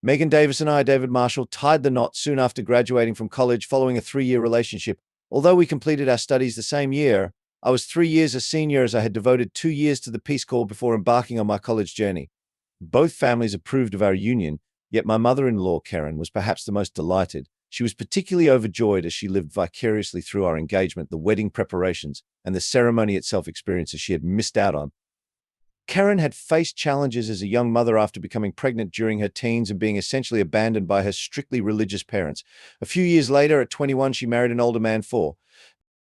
Megan Davis and I, David Marshall, tied the knot soon after graduating from college following a 3-year relationship. Although we completed our studies the same year, I was 3 years a senior as I had devoted 2 years to the Peace Corps before embarking on my college journey. Both families approved of our union, yet my mother-in-law, Karen, was perhaps the most delighted. She was particularly overjoyed as she lived vicariously through our engagement, the wedding preparations, and the ceremony itself, experiences she had missed out on. Karen had faced challenges as a young mother after becoming pregnant during her teens and being essentially abandoned by her strictly religious parents. A few years later, at 21, she married an older man for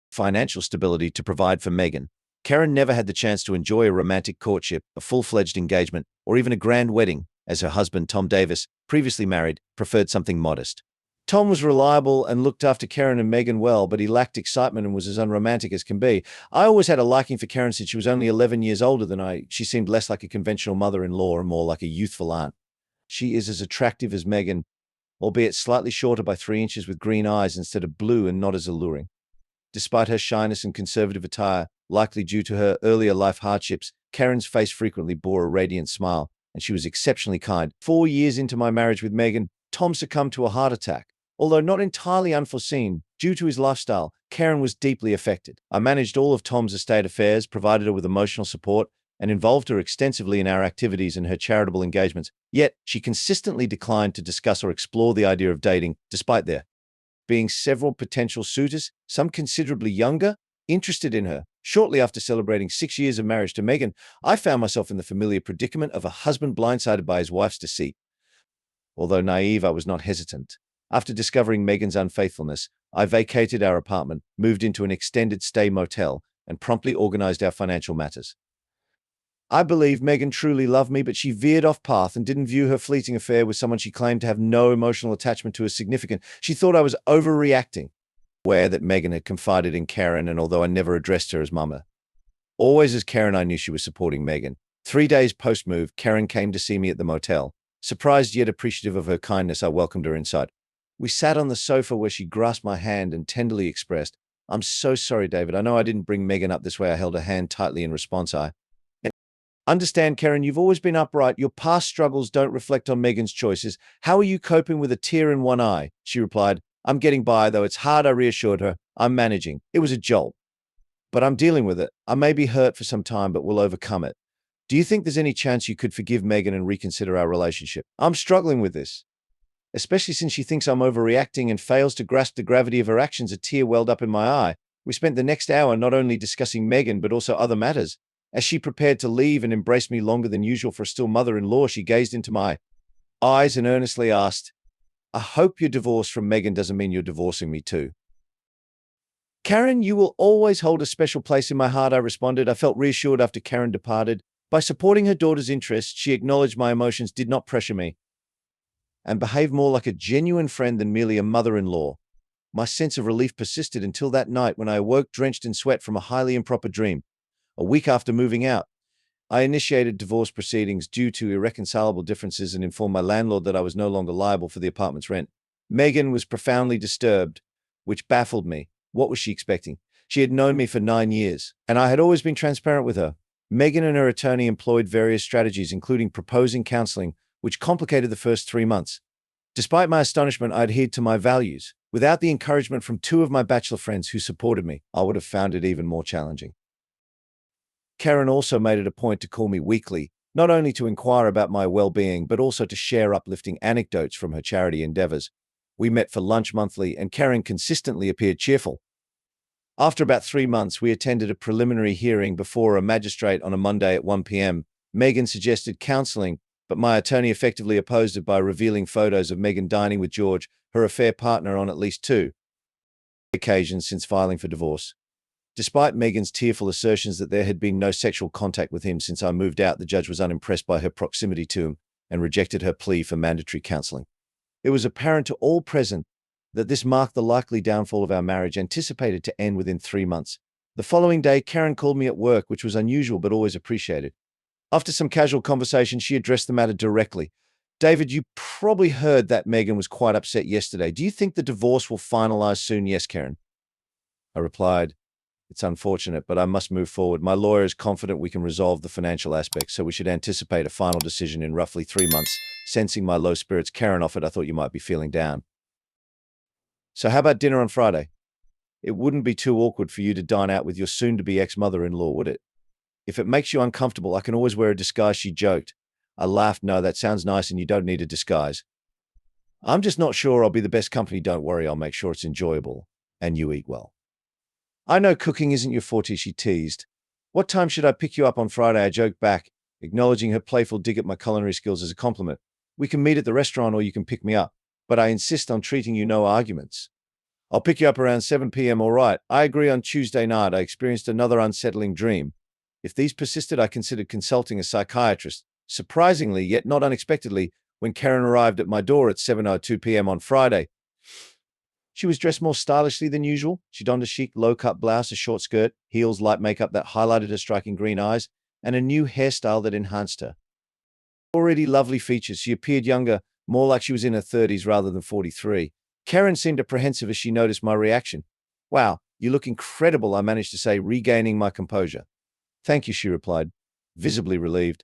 financial stability to provide for Megan. Karen never had the chance to enjoy a romantic courtship, a full-fledged engagement, or even a grand wedding, as her husband, Tom Davis, previously married, preferred something modest. Tom was reliable and looked after Karen and Megan well, but he lacked excitement and was as unromantic as can be. I always had a liking for Karen since she was only 11 years older than I. She seemed less like a conventional mother-in-law and more like a youthful aunt. She is as attractive as Megan, albeit slightly shorter by 3 inches with green eyes instead of blue and not as alluring. Despite her shyness and conservative attire, likely due to her earlier life hardships, Karen's face frequently bore a radiant smile, and she was exceptionally kind. 4 years into my marriage with Megan, Tom succumbed to a heart attack. Although not entirely unforeseen, due to his lifestyle, Karen was deeply affected. I managed all of Tom's estate affairs, provided her with emotional support, and involved her extensively in our activities and her charitable engagements. Yet, she consistently declined to discuss or explore the idea of dating, despite there being several potential suitors, some considerably younger, interested in her. Shortly after celebrating 6 years of marriage to Megan, I found myself in the familiar predicament of a husband blindsided by his wife's deceit. Although naive, I was not hesitant. After discovering Megan's unfaithfulness, I vacated our apartment, moved into an extended stay motel, and promptly organized our financial matters. I believe Megan truly loved me, but she veered off path and didn't view her fleeting affair with someone she claimed to have no emotional attachment to as significant. She thought I was overreacting, aware that Megan had confided in Karen, and although I never addressed her as Mama, always as Karen, I knew she was supporting Megan. 3 days post-move, Karen came to see me at the motel. Surprised yet appreciative of her kindness, I welcomed her inside. We sat on the sofa where she grasped my hand and tenderly expressed, "I'm so sorry, David. I know I didn't bring Megan up this way." I held her hand tightly in response. I understand, Karen, you've always been upright. Your past struggles don't reflect on Megan's choices. How are you coping with a tear in one eye? She replied, "I'm getting by, though it's hard." I reassured her, "I'm managing. It was a jolt, but I'm dealing with it. I may be hurt for some time, but we'll overcome it. Do you think there's any chance you could forgive Megan and reconsider our relationship? I'm struggling with this, especially since she thinks I'm overreacting and fails to grasp the gravity of her actions." A tear welled up in my eye. We spent the next hour not only discussing Megan, but also other matters. As she prepared to leave and embraced me longer than usual for a still mother-in-law, she gazed into my eyes and earnestly asked, "I hope your divorce from Megan doesn't mean you're divorcing me too." "Karen, you will always hold a special place in my heart," I responded. I felt reassured after Karen departed. By supporting her daughter's interests, she acknowledged my emotions did not pressure me and behaved more like a genuine friend than merely a mother-in-law. My sense of relief persisted until that night when I awoke drenched in sweat from a highly improper dream. A week after moving out, I initiated divorce proceedings due to irreconcilable differences and informed my landlord that I was no longer liable for the apartment's rent. Megan was profoundly disturbed, which baffled me. What was she expecting? She had known me for 9 years, and I had always been transparent with her. Megan and her attorney employed various strategies, including proposing counseling, which complicated the first 3 months. Despite my astonishment, I adhered to my values. Without the encouragement from 2 of my bachelor friends who supported me, I would have found it even more challenging. Karen also made it a point to call me weekly, not only to inquire about my well-being, but also to share uplifting anecdotes from her charity endeavors. We met for lunch monthly, and Karen consistently appeared cheerful. After about 3 months, we attended a preliminary hearing before a magistrate on a Monday at 1 p.m. Megan suggested counseling, but my attorney effectively opposed it by revealing photos of Megan dining with George, her affair partner, on at least 2 occasions since filing for divorce. Despite Megan's tearful assertions that there had been no sexual contact with him since I moved out, the judge was unimpressed by her proximity to him and rejected her plea for mandatory counseling. It was apparent to all present that this marked the likely downfall of our marriage, anticipated to end within 3 months. The following day, Karen called me at work, which was unusual but always appreciated. After some casual conversation, she addressed the matter directly. "David, you probably heard that Megan was quite upset yesterday. Do you think the divorce will finalize soon?" "Yes, Karen." I replied, "It's unfortunate, but I must move forward. My lawyer is confident we can resolve the financial aspects, so we should anticipate a final decision in roughly 3 months." Sensing my low spirits, Karen offered, I thought you might be feeling down. So how about dinner on Friday? It wouldn't be too awkward for you to dine out with your soon-to-be ex-mother-in-law, would it? If it makes you uncomfortable, I can always wear a disguise, she joked. I laughed. No, that sounds nice and you don't need a disguise. I'm just not sure I'll be the best company. Don't worry, I'll make sure it's enjoyable and you eat well. I know cooking isn't your forte, she teased. What time should I pick you up on Friday? I joked back, acknowledging her playful dig at my culinary skills as a compliment. We can meet at the restaurant or you can pick me up, but I insist on treating you no arguments. I'll pick you up around 7 p.m. All right. I agree. On Tuesday night, I experienced another unsettling dream. If these persisted, I considered consulting a psychiatrist. Surprisingly, yet not unexpectedly, when Karen arrived at my door at 7:02 p.m. on Friday, she was dressed more stylishly than usual. She donned a chic low-cut blouse, a short skirt, heels, light makeup that highlighted her striking green eyes, and a new hairstyle that enhanced her already lovely features. She appeared younger, more like she was in her 30s rather than 43. Karen seemed apprehensive as she noticed my reaction. Wow, you look incredible, I managed to say, regaining my composure. Thank you, she replied, visibly relieved.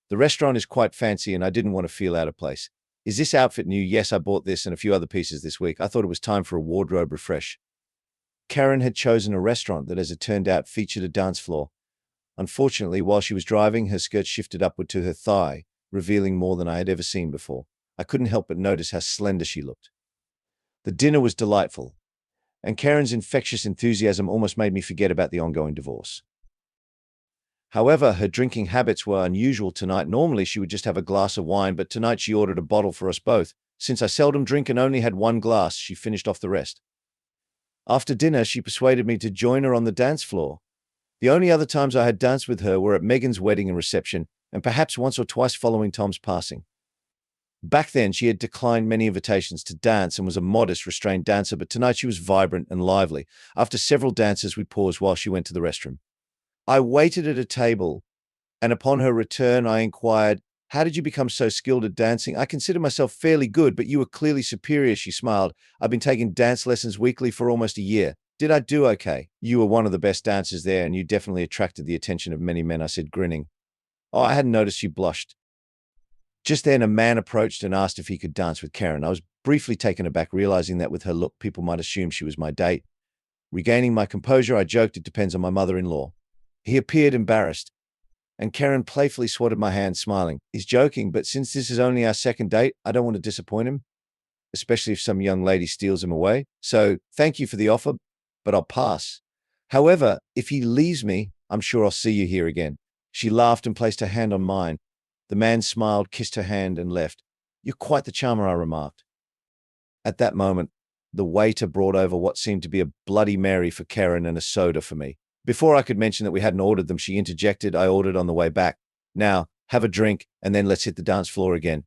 The restaurant is quite fancy and I didn't want to feel out of place. Is this outfit new? Yes, I bought this and a few other pieces this week. I thought it was time for a wardrobe refresh. Karen had chosen a restaurant that, as it turned out, featured a dance floor. Unfortunately, while she was driving, her skirt shifted upward to her thigh, revealing more than I had ever seen before. I couldn't help but notice how slender she looked. The dinner was delightful, and Karen's infectious enthusiasm almost made me forget about the ongoing divorce. However, her drinking habits were unusual tonight. Normally, she would just have a glass of wine, but tonight she ordered a bottle for us both. Since I seldom drink and only had one glass, she finished off the rest. After dinner, she persuaded me to join her on the dance floor. The only other times I had danced with her were at Megan's wedding and reception, and perhaps once or twice following Tom's passing. Back then, she had declined many invitations to dance and was a modest, restrained dancer, but tonight she was vibrant and lively. After several dances, we paused while she went to the restroom. I waited at a table, and upon her return, I inquired, "How did you become so skilled at dancing? I consider myself fairly good, but you were clearly superior," she smiled. "I've been taking dance lessons weekly for almost a year. Did I do okay?" "You were one of the best dancers there, and you definitely attracted the attention of many men," I said, grinning. "Oh, I hadn't noticed," she blushed. Just then, a man approached and asked if he could dance with Karen. I was briefly taken aback, realizing that with her look, people might assume she was my date. Regaining my composure, I joked, "It depends on my mother-in-law." He appeared embarrassed, and Karen playfully swatted my hand, smiling. "He's joking, but since this is only our second date, I don't want to disappoint him, especially if some young lady steals him away. So thank you for the offer, but I'll pass. However, if he leaves me, I'm sure I'll see you here again." She laughed and placed her hand on mine. The man smiled, kissed her hand, and left. "You're quite the charmer," I remarked. At that moment, the waiter brought over what seemed to be a Bloody Mary for Karen and a soda for me. Before I could mention that we hadn't ordered them, she interjected, "I ordered on the way back. Now, have a drink, and then let's hit the dance floor again."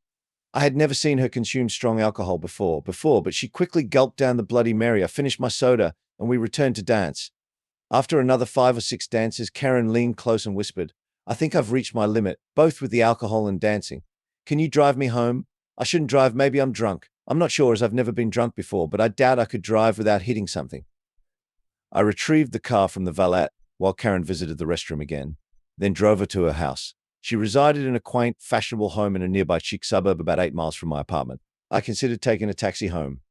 I had never seen her consume strong alcohol before, but she quickly gulped down the Bloody Mary. I finished my soda, and we returned to dance. After another 5 or 6 dances, Karen leaned close and whispered, "I think I've reached my limit, both with the alcohol and dancing. Can you drive me home? I shouldn't drive, maybe I'm drunk. I'm not sure, as I've never been drunk before, but I doubt I could drive without hitting something." I retrieved the car from the valet while Karen visited the restroom again, then drove her to her house. She resided in a quaint, fashionable home in a nearby chic suburb about 8 miles from my apartment. I considered taking a taxi home.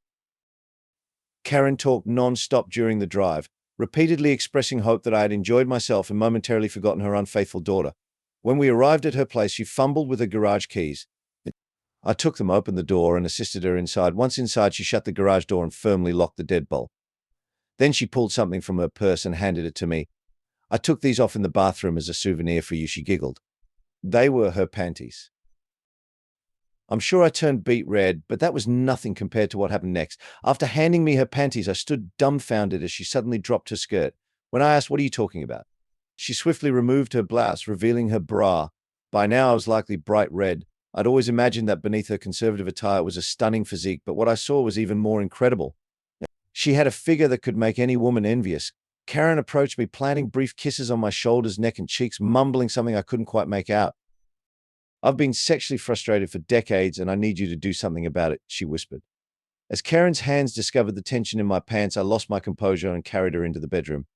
Karen talked non-stop during the drive, repeatedly expressing hope that I had enjoyed myself and momentarily forgotten her unfaithful daughter. When we arrived at her place, she fumbled with her garage keys. I took them, opened the door, and assisted her inside. Once inside, she shut the garage door and firmly locked the deadbolt. Then she pulled something from her purse and handed it to me. "I took these off in the bathroom as a souvenir for you," she giggled. They were her panties. I'm sure I turned beet red, but that was nothing compared to what happened next. After handing me her panties, I stood dumbfounded as she suddenly dropped her skirt. When I asked, "What are you talking about?" she swiftly removed her blouse, revealing her bra. By now, I was likely bright red. I'd always imagined that beneath her conservative attire was a stunning physique, but what I saw was even more incredible. She had a figure that could make any woman envious. Karen approached me, planting brief kisses on my shoulders, neck, and cheeks, mumbling something I couldn't quite make out. "I've been sexually frustrated for decades, and I need you to do something about it," she whispered. As Karen's hands discovered the tension in my pants, I lost my composure and carried her into the bedroom.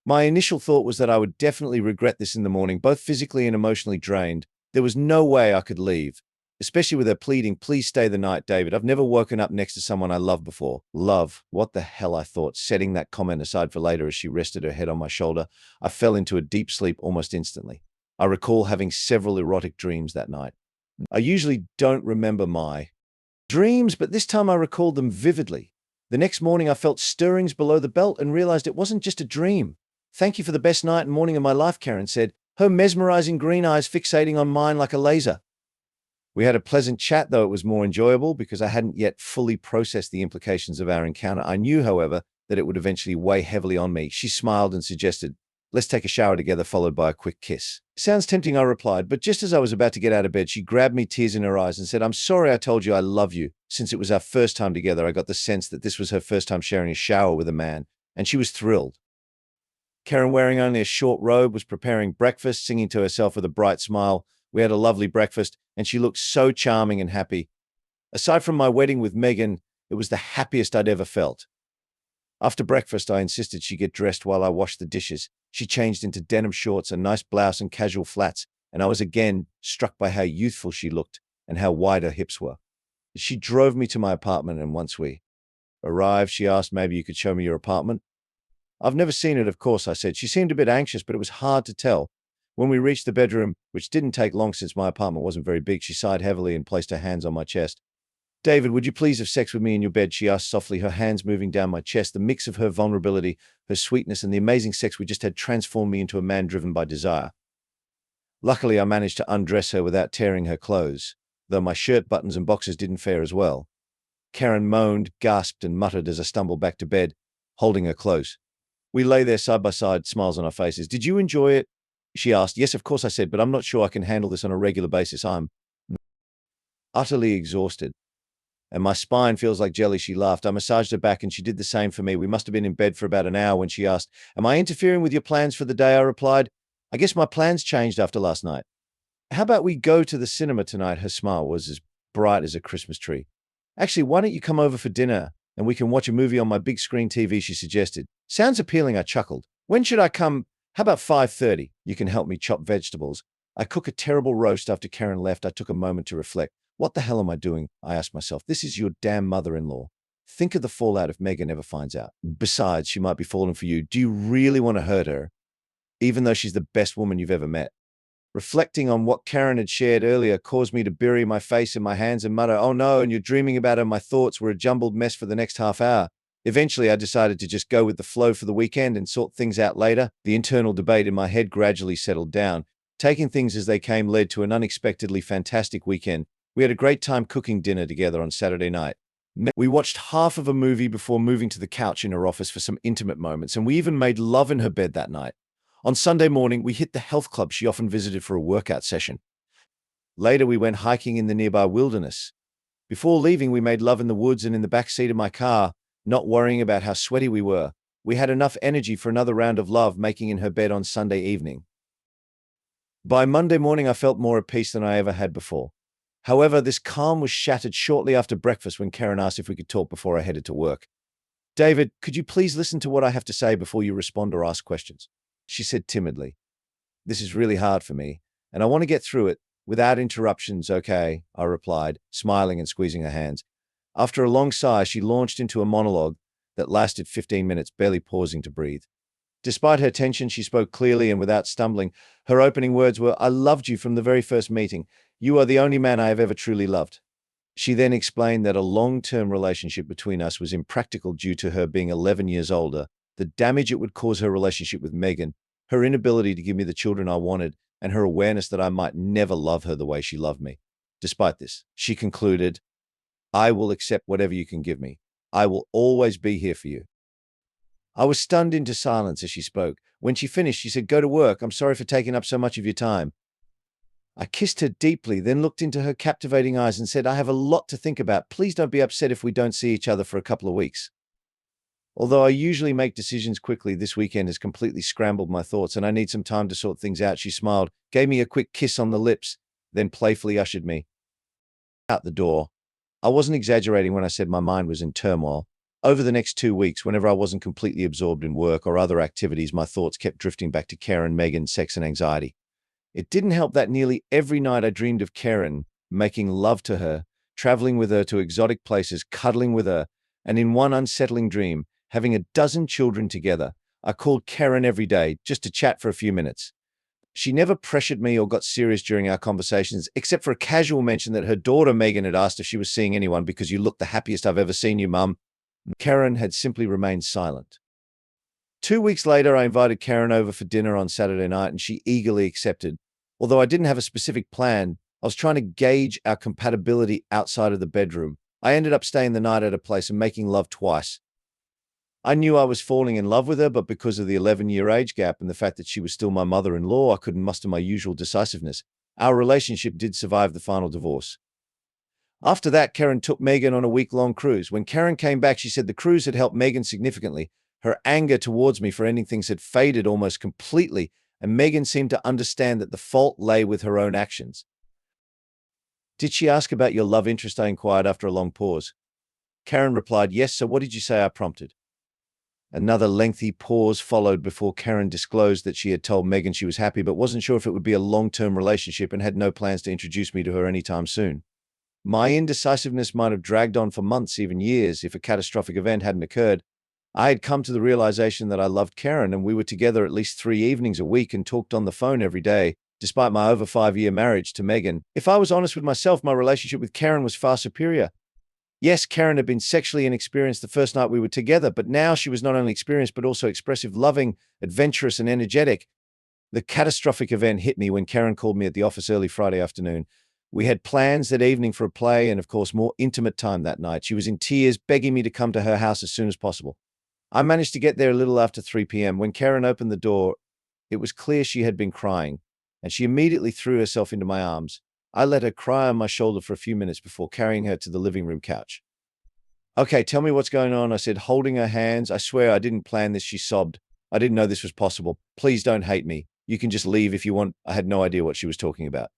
My initial thought was that I would definitely regret this in the morning, both physically and emotionally drained. There was no way I could leave. especially with her pleading, "Please stay the night, David. I've never woken up next to someone I love before." Love? What the hell, I thought, setting that comment aside for later as she rested her head on my shoulder. I fell into a deep sleep almost instantly. I recall having several erotic dreams that night. I usually don't remember my dreams, but this time I recalled them vividly. The next morning I felt stirrings below the belt and realized it wasn't just a dream. "Thank you for the best night and morning of my life," Karen said, her mesmerizing green eyes fixating on mine like a laser. We had a pleasant chat, though it was more enjoyable because I hadn't yet fully processed the implications of our encounter. I knew, however, that it would eventually weigh heavily on me. She smiled and suggested, "Let's take a shower together," followed by a quick kiss. "Sounds tempting," I replied, but just as I was about to get out of bed, she grabbed me, tears in her eyes, and said, "I'm sorry I told you I love you." Since it was our first time together, I got the sense that this was her first time sharing a shower with a man, and she was thrilled. Karen, wearing only a short robe, was preparing breakfast, singing to herself with a bright smile. We had a lovely breakfast, and she looked so charming and happy. Aside from my wedding with Megan, it was the happiest I'd ever felt. After breakfast, I insisted she get dressed while I washed the dishes. She changed into denim shorts, a nice blouse, and casual flats, and I was again struck by how youthful she looked and how wide her hips were. She drove me to my apartment, and once we arrived, she asked, "Maybe you could show me your apartment?" "I've never seen it, of course," I said. She seemed a bit anxious, but it was hard to tell. When we reached the bedroom, which didn't take long since my apartment wasn't very big, she sighed heavily and placed her hands on my chest. "David, would you please have sex with me in your bed?" she asked softly, her hands moving down my chest. The mix of her vulnerability, her sweetness, and the amazing sex we just had transformed me into a man driven by desire. Luckily, I managed to undress her without tearing her clothes, though my shirt buttons and boxers didn't fare as well. Karen moaned, gasped, and muttered as I stumbled back to bed, holding her close. We lay there side by side, smiles on our faces. "Did you enjoy it?" she asked. "Yes, of course," I said, "but I'm not sure I can handle this on a regular basis. I'm utterly exhausted, and my spine feels like jelly." She laughed. I massaged her back, and she did the same for me. We must have been in bed for about an hour when she asked, "Am I interfering with your plans for the day?" I replied, "I guess my plans changed after last night." "How about we go to the cinema tonight?" Her smile was as bright as a Christmas tree. "Actually, why don't you come over for dinner and we can watch a movie on my big screen TV?" she suggested. "Sounds appealing," I chuckled. "When should I come?" "How about 5:30? You can help me chop vegetables. I cook a terrible roast." After Karen left, I took a moment to reflect. What the hell am I doing? I asked myself. This is your damn mother-in-law. Think of the fallout if Megan ever finds out. Besides, she might be falling for you. Do you really want to hurt her, even though she's the best woman you've ever met? Reflecting on what Karen had shared earlier caused me to bury my face in my hands and mutter, "Oh no," and you're dreaming about her. My thoughts were a jumbled mess for the next half hour. Eventually, I decided to just go with the flow for the weekend and sort things out later. The internal debate in my head gradually settled down. Taking things as they came led to an unexpectedly fantastic weekend. We had a great time cooking dinner together on Saturday night. We watched half of a movie before moving to the couch in her office for some intimate moments, and we even made love in her bed that night. On Sunday morning, we hit the health club she often visited for a workout session. Later, we went hiking in the nearby wilderness. Before leaving, we made love in the woods and in the back seat of my car, not worrying about how sweaty we were. We had enough energy for another round of love making in her bed on Sunday evening. By Monday morning, I felt more at peace than I ever had before. However, this calm was shattered shortly after breakfast when Karen asked if we could talk before I headed to work. "David, could you please listen to what I have to say before you respond or ask questions?" she said timidly. "This is really hard for me, and I want to get through it without interruptions, okay?" I replied, smiling and squeezing her hands. After a long sigh, she launched into a monologue that lasted 15 minutes, barely pausing to breathe. Despite her tension, she spoke clearly and without stumbling. Her opening words were, "I loved you from the very first meeting. You are the only man I have ever truly loved." She then explained that a long-term relationship between us was impractical due to her being 11 years older, the damage it would cause her relationship with Megan, her inability to give me the children I wanted, and her awareness that I might never love her the way she loved me. Despite this, she concluded, "I will accept whatever you can give me. I will always be here for you." I was stunned into silence as she spoke. When she finished, she said, "Go to work. I'm sorry for taking up so much of your time." I kissed her deeply, then looked into her captivating eyes and said, "I have a lot to think about. Please don't be upset if we don't see each other for a couple of weeks." Although I usually make decisions quickly, this weekend has completely scrambled my thoughts and I need some time to sort things out. She smiled, gave me a quick kiss on the lips, then playfully ushered me out the door. I wasn't exaggerating when I said my mind was in turmoil. Over the next 2 weeks, whenever I wasn't completely absorbed in work or other activities, my thoughts kept drifting back to Karen, Megan, sex, and anxiety. It didn't help that nearly every night I dreamed of Karen, making love to her, traveling with her to exotic places, cuddling with her, and in one unsettling dream, having a dozen children together. I called Karen every day just to chat for a few minutes. She never pressured me or got serious during our conversations, except for a casual mention that her daughter Megan had asked if she was seeing anyone because you look the happiest I've ever seen you, Mum. Karen had simply remained silent. 2 weeks later, I invited Karen over for dinner on Saturday night, and she eagerly accepted. Although I didn't have a specific plan, I was trying to gauge our compatibility outside of the bedroom. I ended up staying the night at a place and making love twice. I knew I was falling in love with her, but because of the 11-year age gap and the fact that she was still my mother-in-law, I couldn't muster my usual decisiveness. Our relationship did survive the final divorce. After that, Karen took Megan on a week-long cruise. When Karen came back, she said the cruise had helped Megan significantly. Her anger towards me for ending things had faded almost completely, and Megan seemed to understand that the fault lay with her own actions. "Did she ask about your love interest?" I inquired after a long pause. Karen replied, "Yes, so what did you say?" I prompted. Another lengthy pause followed before Karen disclosed that she had told Megan she was happy but wasn't sure if it would be a long-term relationship and had no plans to introduce me to her anytime soon. My indecisiveness might have dragged on for months, even years, if a catastrophic event hadn't occurred. I had come to the realization that I loved Karen, and we were together at least 3 evenings a week and talked on the phone every day, despite my over 5-year marriage to Megan. If I was honest with myself, my relationship with Karen was far superior. Yes, Karen had been sexually inexperienced the first night we were together, but now she was not only experienced but also expressive, loving, adventurous, and energetic. The catastrophic event hit me when Karen called me at the office early Friday afternoon. We had plans that evening for a play and, of course, more intimate time that night. She was in tears, begging me to come to her house as soon as possible. I managed to get there a little after 3 p.m. When Karen opened the door, it was clear she had been crying, and she immediately threw herself into my arms. I let her cry on my shoulder for a few minutes before carrying her to the living room couch. "Okay, tell me what's going on," I said, holding her hands. "I swear I didn't plan this," she sobbed. "I didn't know this was possible. Please don't hate me. You can just leave if you want." I had no idea what she was talking about.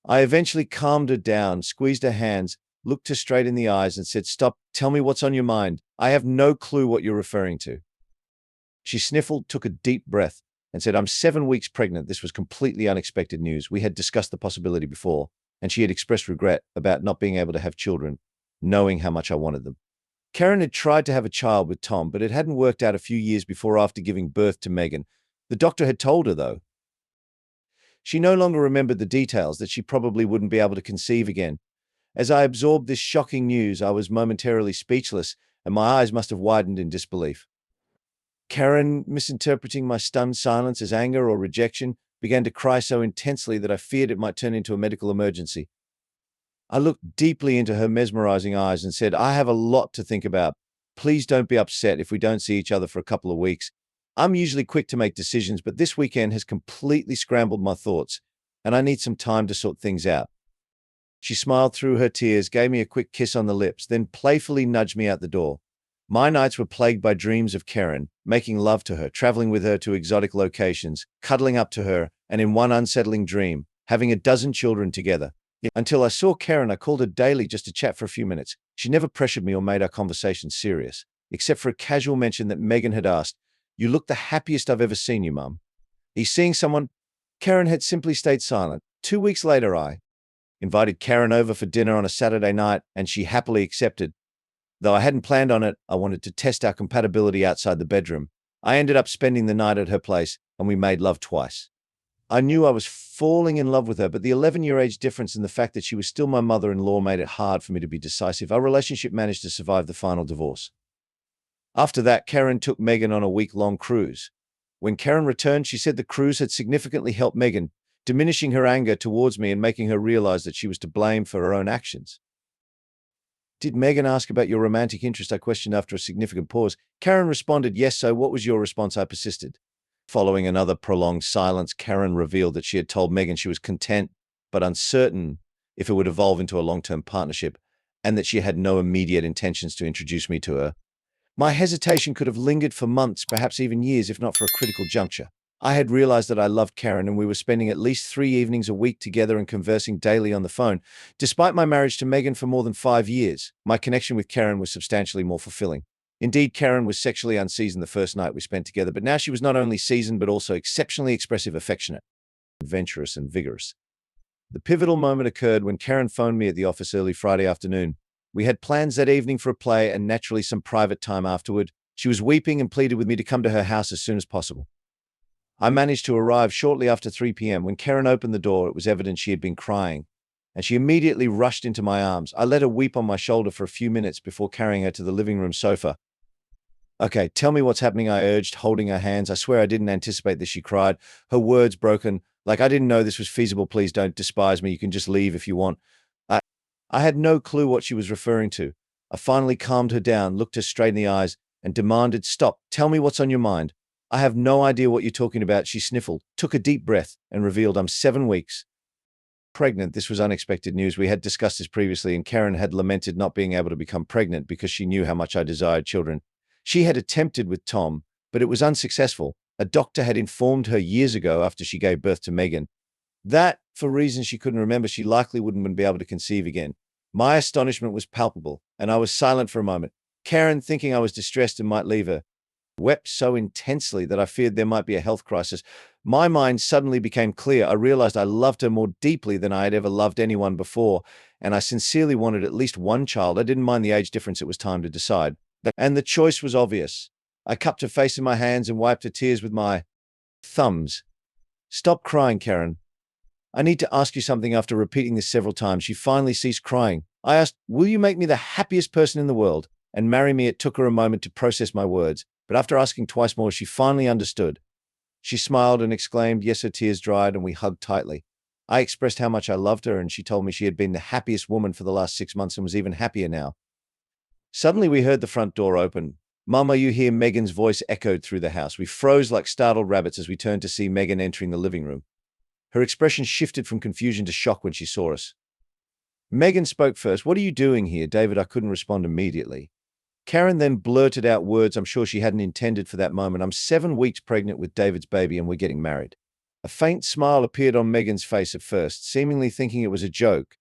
I eventually calmed her down, squeezed her hands, looked her straight in the eyes, and said, "Stop, tell me what's on your mind. I have no clue what you're referring to." She sniffled, took a deep breath, and said, "I'm 7 weeks pregnant." This was completely unexpected news. We had discussed the possibility before, and she had expressed regret about not being able to have children, knowing how much I wanted them. Karen had tried to have a child with Tom, but it hadn't worked out a few years before after giving birth to Megan. The doctor had told her, though, she no longer remembered the details, that she probably wouldn't be able to conceive again. As I absorbed this shocking news, I was momentarily speechless, and my eyes must have widened in disbelief. Karen, misinterpreting my stunned silence as anger or rejection, began to cry so intensely that I feared it might turn into a medical emergency. I looked deeply into her mesmerizing eyes and said, "I have a lot to think about. Please don't be upset if we don't see each other for a couple of weeks. I'm usually quick to make decisions, but this weekend has completely scrambled my thoughts, and I need some time to sort things out." She smiled through her tears, gave me a quick kiss on the lips, then playfully nudged me out the door. My nights were plagued by dreams of Karen, making love to her, traveling with her to exotic locations, cuddling up to her, and in one unsettling dream, having a dozen children together. Until I saw Karen, I called her daily just to chat for a few minutes. She never pressured me or made our conversation serious, except for a casual mention that Megan had asked, "You look the happiest I've ever seen you, Mum. Are you seeing someone?" Karen had simply stayed silent. 2 weeks later, I invited Karen over for dinner on a Saturday night, and she happily accepted. Though I hadn't planned on it, I wanted to test our compatibility outside the bedroom. I ended up spending the night at her place, and we made love twice. I knew I was falling in love with her, but the 11-year age difference and the fact that she was still my mother-in-law made it hard for me to be decisive. Our relationship managed to survive the final divorce. After that, Karen took Megan on a week-long cruise. When Karen returned, she said the cruise had significantly helped Megan, diminishing her anger towards me and making her realize that she was to blame for her own actions. "Did Megan ask about your romantic interest?" I questioned after a significant pause. Karen responded, "Yes, so what was your response?" I persisted. Following another prolonged silence, Karen revealed that she had told Megan she was content but uncertain if it would evolve into a long-term partnership, and that she had no immediate intentions to introduce me to her. My hesitation could have lingered for months, perhaps even years, if not for a critical juncture. I had realized that I loved Karen, and we were spending at least 3 evenings a week together and conversing daily on the phone. Despite my marriage to Megan for more than 5 years, my connection with Karen was substantially more fulfilling. Indeed, Karen was sexually unseasoned the first night we spent together, but now she was not only seasoned but also exceptionally expressive, affectionate, adventurous, and vigorous. The pivotal moment occurred when Karen phoned me at the office early Friday afternoon. We had plans that evening for a play and naturally some private time afterward. She was weeping and pleaded with me to come to her house as soon as possible. I managed to arrive shortly after 3 p.m. When Karen opened the door, it was evident she had been crying, and she immediately rushed into my arms. I let her weep on my shoulder for a few minutes before carrying her to the living room sofa. Okay, tell me what's happening, I urged, holding her hands. I swear I didn't anticipate this, she cried, her words broken. Like, I didn't know this was feasible. Please don't despise me. You can just leave if you want. I, I had no clue what she was referring to. I finally calmed her down, looked her straight in the eyes, and demanded, "Stop, tell me what's on your mind." "I have no idea what you're talking about," she sniffled, took a deep breath, and revealed, "I'm 7 weeks pregnant." This was unexpected news. We had discussed this previously, and Karen had lamented not being able to become pregnant because she knew how much I desired children. She had attempted with Tom, but it was unsuccessful. A doctor had informed her years ago after she gave birth to Megan that, for reasons she couldn't remember, she likely wouldn't be able to conceive again. My astonishment was palpable, and I was silent for a moment. Karen, thinking I was distressed and might leave her, wept so intensely that I feared there might be a health crisis. My mind suddenly became clear. I realized I loved her more deeply than I had ever loved anyone before, and I sincerely wanted at least one child. I didn't mind the age difference. It was time to decide. And the choice was obvious. I cupped her face in my hands and wiped her tears with my thumbs. "Stop crying, Karen. I need to ask you something." After repeating this several times, she finally ceased crying. I asked, "Will you make me the happiest person in the world and marry me?" It took her a moment to process my words, but after asking twice more, she finally understood. She smiled and exclaimed, yes. Her tears dried and we hugged tightly. I expressed how much I loved her, and she told me she had been the happiest woman for the last 6 months and was even happier now. Suddenly we heard the front door open. "Mum, are you here?" Megan's voice echoed through the house. We froze like startled rabbits as we turned to see Megan entering the living room. Her expression shifted from confusion to shock when she saw us. Megan spoke first. "What are you doing here, David?" I couldn't respond immediately. Karen then blurted out words I'm sure she hadn't intended for that moment. "I'm 7 weeks pregnant with David's baby and we're getting married." A faint smile appeared on Megan's face at first, seemingly thinking it was a joke,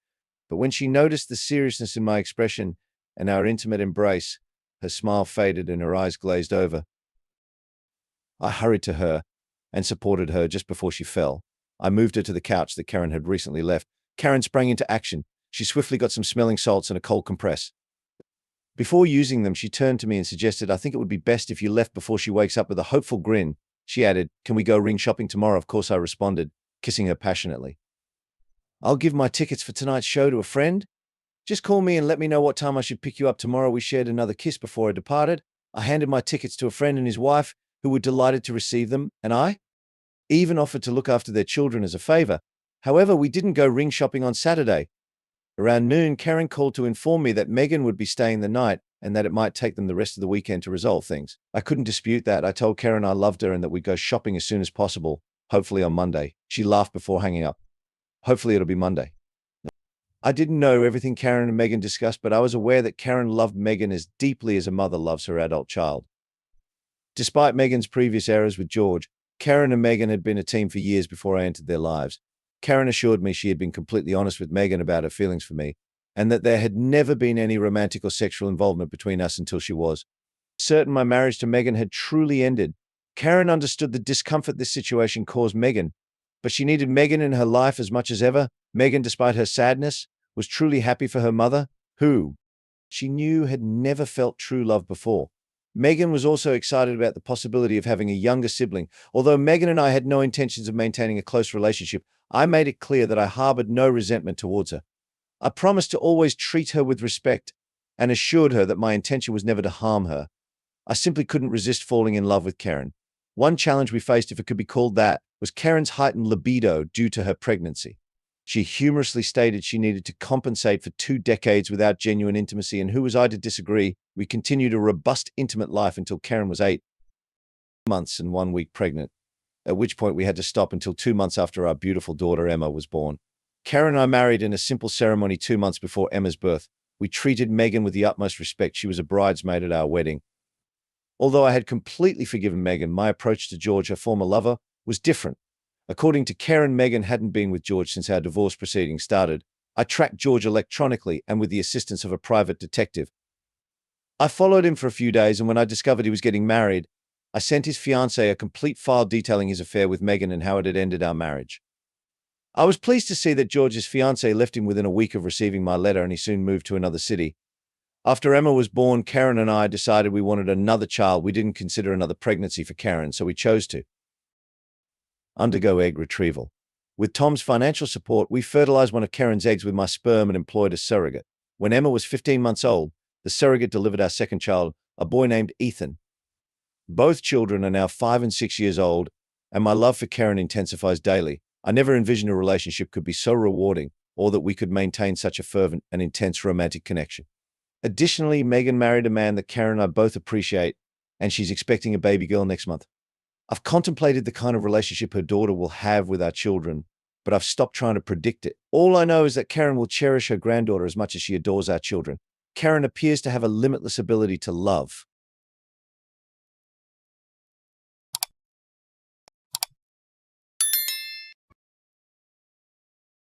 but when she noticed the seriousness in my expression and our intimate embrace, her smile faded and her eyes glazed over. I hurried to her and supported her just before she fell. I moved her to the couch that Karen had recently left. Karen sprang into action. She swiftly got some smelling salts and a cold compress. Before using them, she turned to me and suggested, "I think it would be best if you left before she wakes up." With a hopeful grin, she added, "Can we go ring shopping tomorrow?" Of course, I responded, kissing her passionately. "I'll give my tickets for tonight's show to a friend. Just call me and let me know what time I should pick you up tomorrow." We shared another kiss before I departed. I handed my tickets to a friend and his wife, who were delighted to receive them, and I even offered to look after their children as a favor. However, we didn't go ring shopping on Saturday. Around noon, Karen called to inform me that Megan would be staying the night and that it might take them the rest of the weekend to resolve things. I couldn't dispute that. I told Karen I loved her and that we'd go shopping as soon as possible, hopefully on Monday. She laughed before hanging up. "Hopefully it'll be Monday." I didn't know everything Karen and Megan discussed, but I was aware that Karen loved Megan as deeply as a mother loves her adult child. Despite Megan's previous errors with George, Karen and Megan had been a team for years before I entered their lives. Karen assured me she had been completely honest with Megan about her feelings for me, and that there had never been any romantic or sexual involvement between us until she was certain my marriage to Megan had truly ended. Karen understood the discomfort this situation caused Megan, but she needed Megan in her life as much as ever. Megan, despite her sadness, was truly happy for her mother, who she knew had never felt true love before. Megan was also excited about the possibility of having a younger sibling. Although Megan and I had no intentions of maintaining a close relationship, I made it clear that I harbored no resentment towards her. I promised to always treat her with respect and assured her that my intention was never to harm her. I simply couldn't resist falling in love with Karen. One challenge we faced, if it could be called that, was Karen's heightened libido due to her pregnancy. She humorously stated she needed to compensate for 2 decades without genuine intimacy, and who was I to disagree? We continued a robust, intimate life until Karen was 8 months and 1 week pregnant, at which point we had to stop until 2 months after our beautiful daughter Emma was born. Karen and I married in a simple ceremony 2 months before Emma's birth. We treated Megan with the utmost respect. She was a bridesmaid at our wedding. Although I had completely forgiven Megan, my approach to George, her former lover, was different. According to Karen, Megan hadn't been with George since our divorce proceedings started. I tracked George electronically and with the assistance of a private detective. I followed him for a few days, and when I discovered he was getting married, I sent his fiancée a complete file detailing his affair with Megan and how it had ended our marriage. I was pleased to see that George's fiancée left him within a week of receiving my letter and he soon moved to another city. After Emma was born, Karen and I decided we wanted another child. We didn't consider another pregnancy for Karen, so we chose to undergo egg retrieval. With Tom's financial support, we fertilized one of Karen's eggs with my sperm and employed a surrogate. When Emma was 15 months old, the surrogate delivered our second child, a boy named Ethan. Both children are now 5 and 6 years old, and my love for Karen intensifies daily. I never envisioned a relationship could be so rewarding, or that we could maintain such a fervent and intense romantic connection. Additionally, Megan married a man that Karen and I both appreciate, and she's expecting a baby girl next month. I've contemplated the kind of relationship her daughter will have with our children, but I've stopped trying to predict it. All I know is that Karen will cherish her granddaughter as much as she adores our children. Karen appears to have a limitless ability to love,